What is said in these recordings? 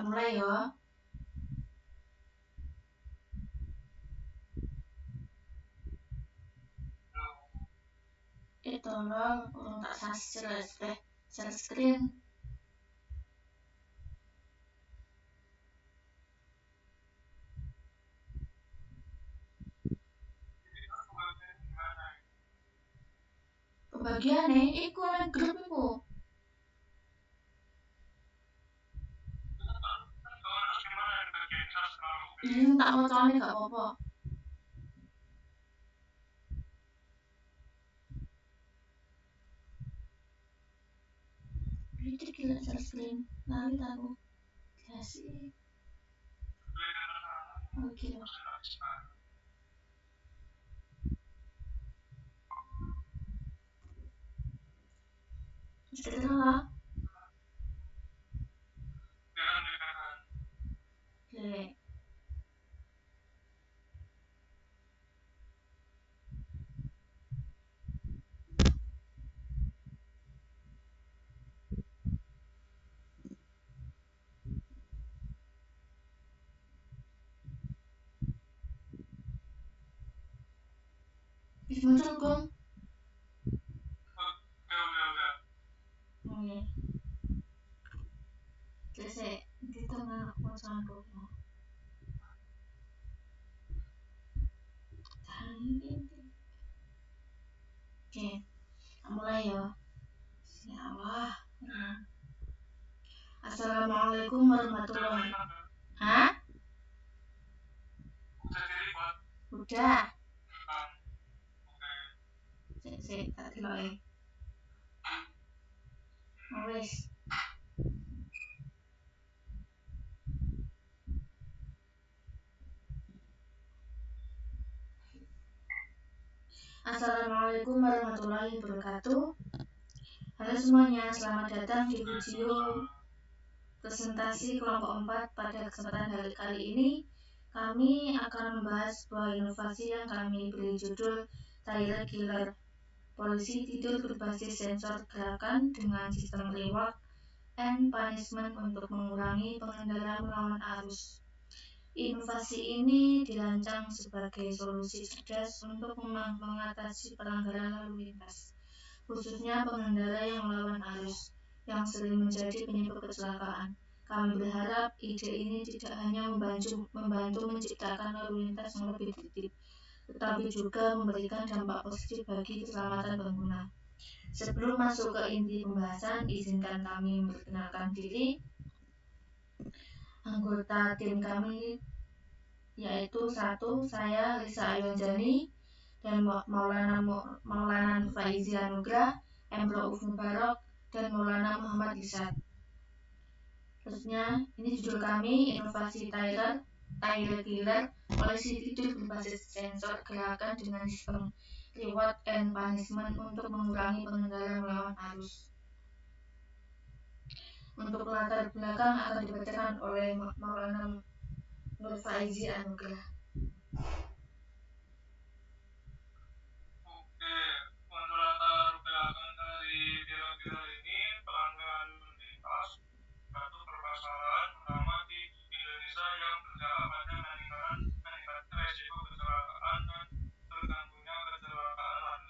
mulai ya. Tolong urung tak share screen. Kebagiane iku nang grup iku. Tak wacane gak apa-apa. Itu gila share screen. Lali aku. Kasih. Oke. Sudah lah. Oke. Wis muncul Gong. Oke. Selesai di tengah wacan Gong. Oke. Mulai ya. Ya Allah. Assalamualaikum warahmatullahi. Hah? Udah. Sik tak diloke. Wis. Assalamualaikum warahmatullahi wabarakatuh. Halo semuanya, selamat datang di video presentasi kelompok 4. Pada kesempatan kali ini, kami akan membahas sebuah inovasi yang kami beri judul Tire Killer. Polisi tidur berbasis sensor gerakan dengan sistem reward and punishment untuk mengurangi pengendara melawan arus. Inovasi ini dirancang sebagai solusi cerdas untuk mengatasi pelanggaran lalu lintas, khususnya pengendara yang melawan arus, yang sering menjadi penyebab kecelakaan. Kami berharap ide ini tidak hanya membantu menciptakan lalu lintas yang lebih tertib, tetapi juga memberikan dampak positif bagi keselamatan pengguna. Sebelum masuk ke inti pembahasan, izinkan kami memperkenalkan diri. Anggota tim kami yaitu 1. Saya Lisa Ayonjani dan Maulana Faizi Anugrah, Emro'uf Mubarak, dan Maulana Muhammad Isad. Terusnya, ini judul kami, Inovasi Tire Killer. Polisi tidur berbasis sensor gerakan dengan sistem reward and punishment untuk mengurangi pengendara melawan arus. Untuk latar belakang akan dibacakan oleh Maulana Nur Faizi Anugrah. Untuk latar belakang dari killer ini, pelanggaran lalu lintas satu permasalahan utama di Indonesia yang berdampak pada meningkatkan resiko kecelakaan dan terganggunya kecelakaan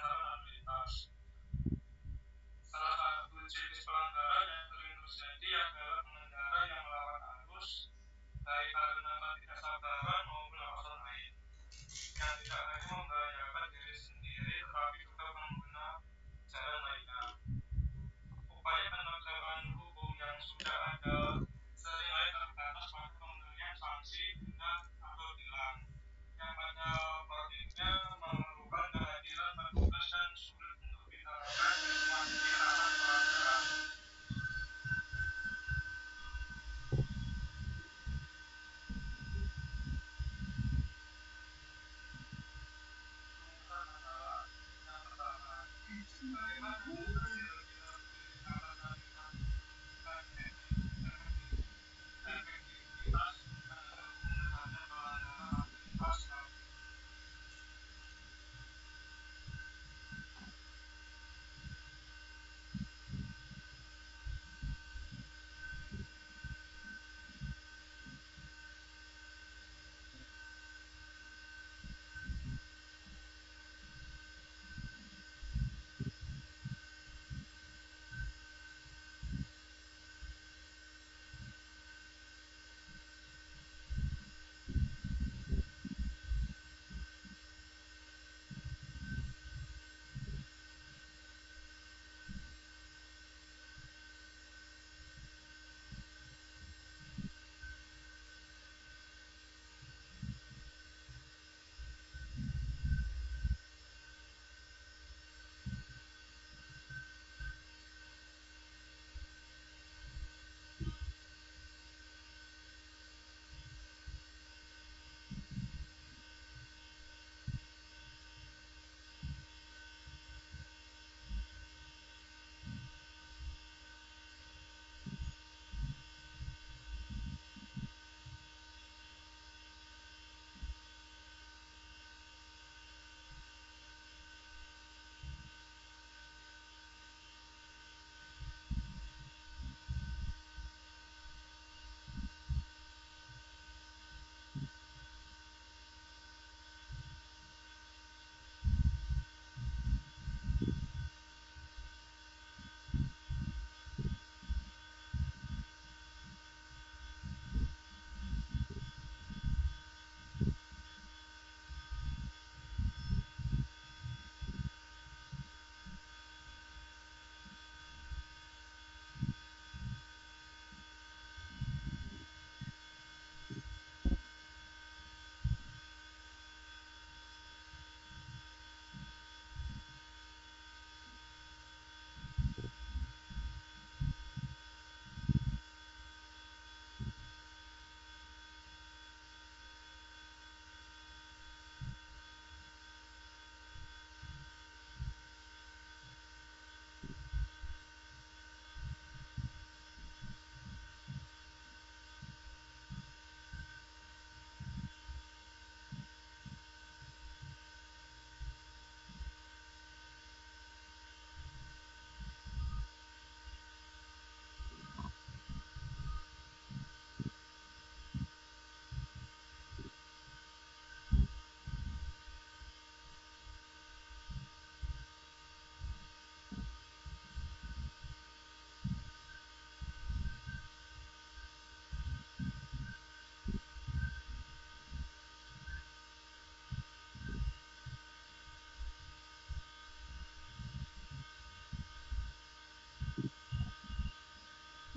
lalu lintas. Salah satu jenis pelanggaran yang sering terjadi adalah pengendara yang melawan arus, baik karena ketidaksabaran maupun alasan lain, yang tidak hanya membahayakan diri sendiri tetapi juga pengguna jalan lainnya. Upaya penegakan hukum yang sudah ada seringkali terbatas pada pemberian sanksi, denda, atau tilang, yang pada praktiknya memerlukan kehadiran petugas dan sulit untuk diterapkan di semua daerah pelanggaran. Yang pertama, bagaimana killer dapat efektivitas hukum terhadap pelanggaran lalu lintas.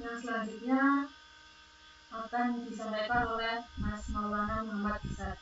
Yang selanjutnya akan disampaikan oleh Mas Maulana Muhammad Isad.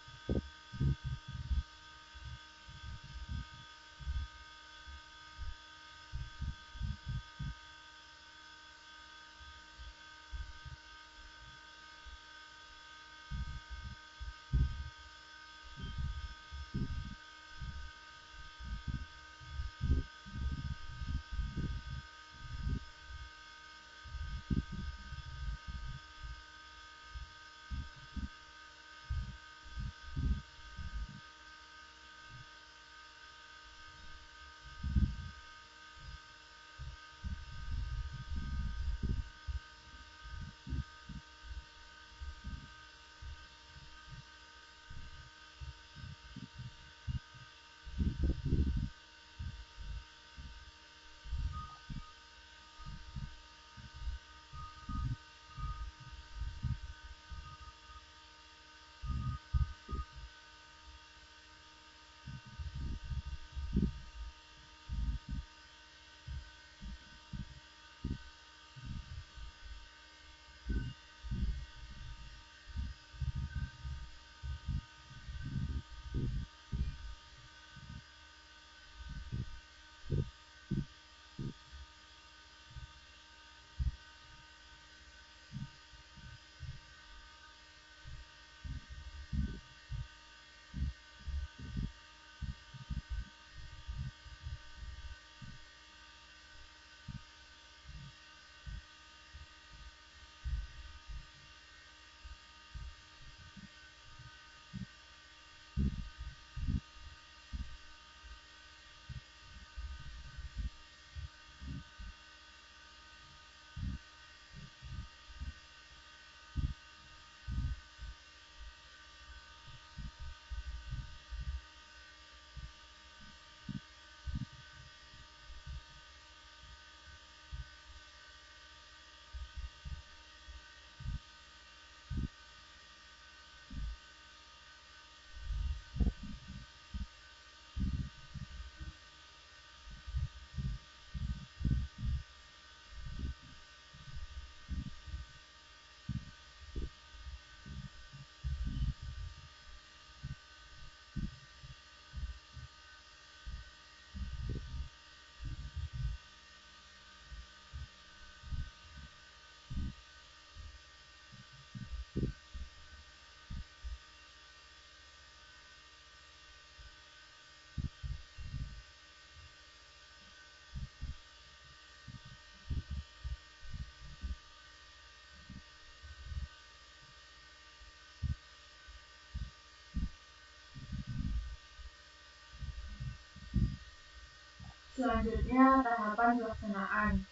Selanjutnya tahapan pelaksanaan.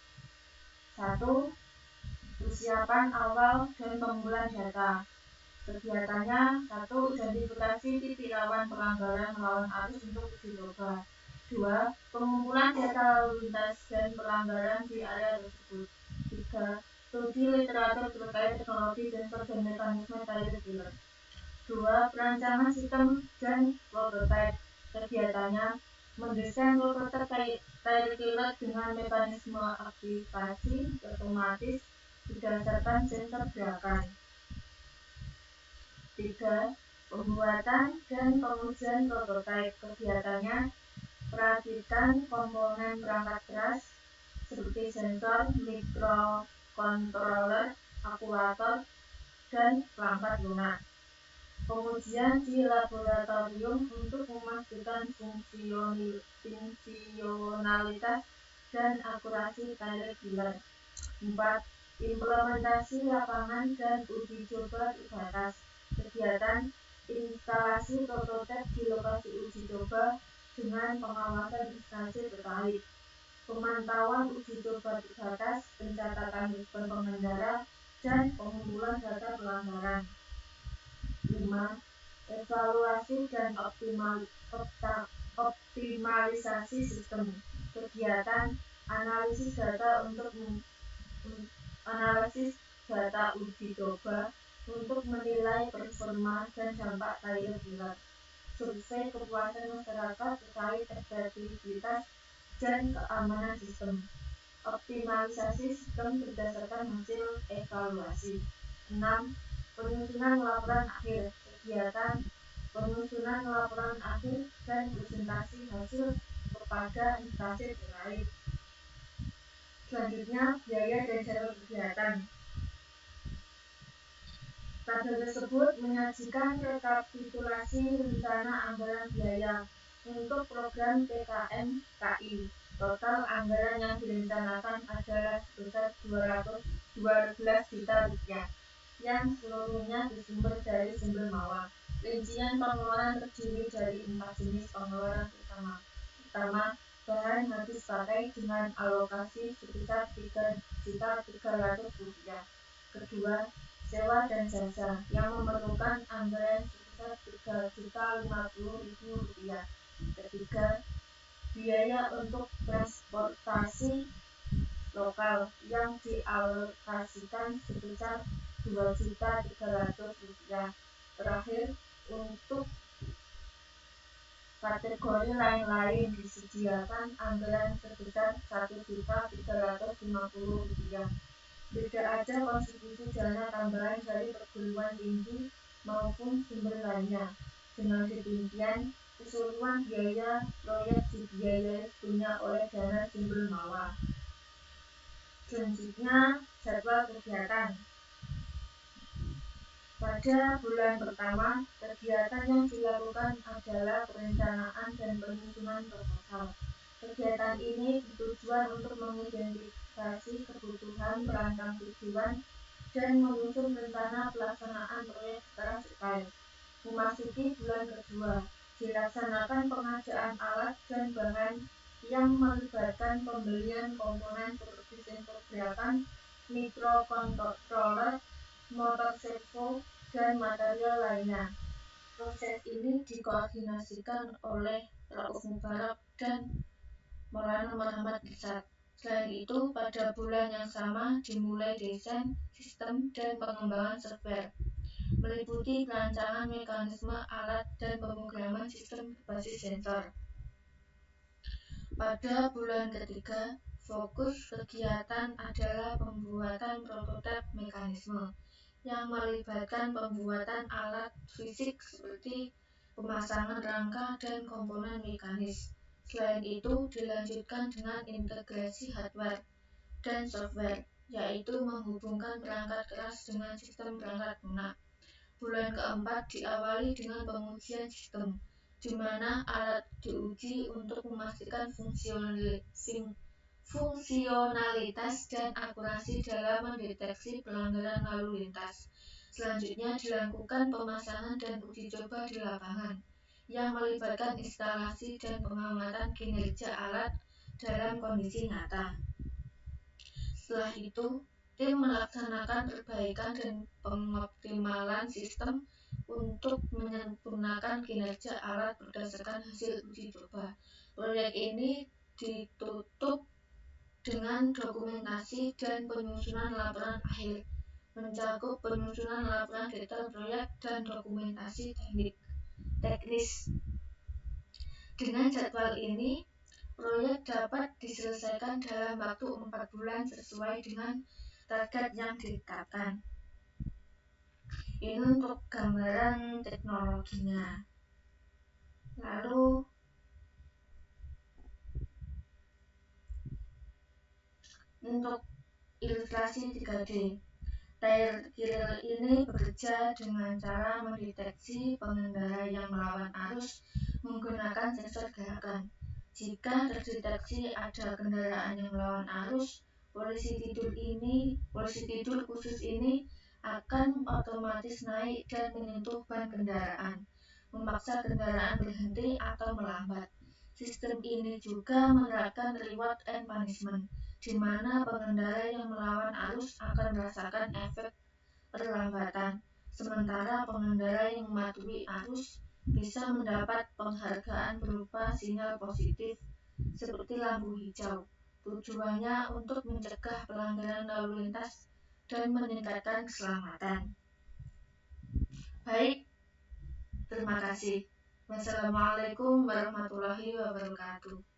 1. Persiapan awal dan pengumpulan data. Kegiatannya 1. Identifikasi titik rawan pelanggaran melawan arus untuk uji coba. 2. Pengumpulan data lalu lintas dan pelanggaran di area tersebut. 3. Studi literatur terkait teknologi sensor dan mekanisme tire killer. 2. Perancangan sistem dan prototipe. Kegiatannya mendesain prototipe tire killer dengan mekanisme aktivasi otomatis berdasarkan sensor gerakan. 3. Pembuatan dan pengujian prototipe. Kegiatannya perakitan komponen perangkat keras seperti sensor, mikrokontroler, aktuator, dan perangkat lunak. Pengujian di laboratorium untuk memastikan fungsionalitas dan akurasi tire killer. 4. Implementasi lapangan dan uji coba terbatas. Kegiatan instalasi prototipe di lokasi uji coba dengan pengawasan instansi terkait. Pemantauan uji coba terbatas, pencatatan respon pengendara, dan pengumpulan data pelanggaran. 5. Evaluasi dan optimalisasi sistem. Kegiatan analisis data uji coba untuk menilai performa dan dampak tire killer. Survei kepuasan masyarakat terkait efektivitas dan keamanan sistem. Optimalisasi sistem berdasarkan hasil evaluasi. 6. Penyusunan laporan akhir kegiatan, penyusunan laporan akhir dan presentasi hasil kepada instansi terkait. Selanjutnya, biaya dan jadwal kegiatan. Tabel tersebut menyajikan rekapitulasi rencana anggaran biaya untuk program PKM KI. Total anggaran yang direncanakan adalah sebesar 212 juta rupiah yang seluruhnya bersumber dari sumber mawar. Rincian pengeluaran terdiri dari 4 jenis pengeluaran utama. Pertama, bahan habis pakai dengan alokasi sebesar 3.300 rupiah. Kedua, sewa dan jasa yang memerlukan anggaran sebesar 3.050.000 rupiah. Ketiga, biaya untuk transportasi lokal yang dialokasikan sebesar 2.300.000 rupiah. Terakhir, untuk kategori lain-lain disediakan anggaran sebesar 1.350.000 rupiah. Tidak ada kontribusi dana tambahan dari perguruan tinggi maupun sumber lainnya. Dengan demikian, keseluruhan biaya proyek dibiayai sepenuhnya oleh dana sumber mawar. Selanjutnya, jadwal kegiatan. Pada bulan pertama, kegiatan yang dilakukan adalah perencanaan dan penyusunan proposal. Kegiatan ini bertujuan untuk mengidentifikasi kebutuhan perancang tujuan dan menyusun rencana pelaksanaan proyek secara detail. Memasuki bulan kedua, dilaksanakan pengadaan alat dan bahan yang melibatkan pembelian komponen seperti sensor gerakan, mikrokontroller, motor servo, dan material lainnya. Proses ini dikoordinasikan oleh Rauf Mubarak dan Maulana Muhammad Irsad. Selain itu, pada bulan yang sama dimulai desain sistem dan pengembangan software, meliputi perancangan mekanisme alat dan pemrograman sistem berbasis sensor. Pada bulan ketiga, fokus kegiatan adalah pembuatan prototipe mekanisme yang melibatkan pembuatan alat fisik seperti pemasangan rangka dan komponen mekanis. Selain itu, dilanjutkan dengan integrasi hardware dan software, yaitu menghubungkan perangkat keras dengan sistem perangkat lunak. Bulan keempat diawali dengan pengujian sistem, di mana alat diuji untuk memastikan fungsionalitas dan akurasi dalam mendeteksi pelanggaran lalu lintas. Selanjutnya dilakukan pemasangan dan uji coba di lapangan, yang melibatkan instalasi dan pengamatan kinerja alat dalam kondisi nyata. Setelah itu, tim melaksanakan perbaikan dan pengoptimalan sistem untuk menyempurnakan kinerja alat berdasarkan hasil uji coba. Proyek ini ditutup dengan dokumentasi dan penyusunan laporan akhir, mencakup penyusunan laporan detail proyek dan dokumentasi teknis. Dengan jadwal ini, proyek dapat diselesaikan dalam waktu 4 bulan sesuai dengan target yang ditetapkan. Ini untuk gambaran teknologinya. Lalu untuk ilustrasi 3D, Tyre Kirill ini bekerja dengan cara mendeteksi pengendara yang melawan arus menggunakan sensor gerakan. Jika terdeteksi ada kendaraan yang melawan arus, polisi tidur khusus ini akan otomatis naik dan menyentuh ban kendaraan, memaksa kendaraan berhenti atau melambat. Sistem ini juga menerapkan reward and punishment, di mana pengendara yang melawan arus akan merasakan efek perlambatan, sementara pengendara yang mematuhi arus bisa mendapat penghargaan berupa sinyal positif seperti lampu hijau. Tujuannya untuk mencegah pelanggaran lalu lintas dan meningkatkan keselamatan. Baik, terima kasih. Wassalamualaikum warahmatullahi wabarakatuh.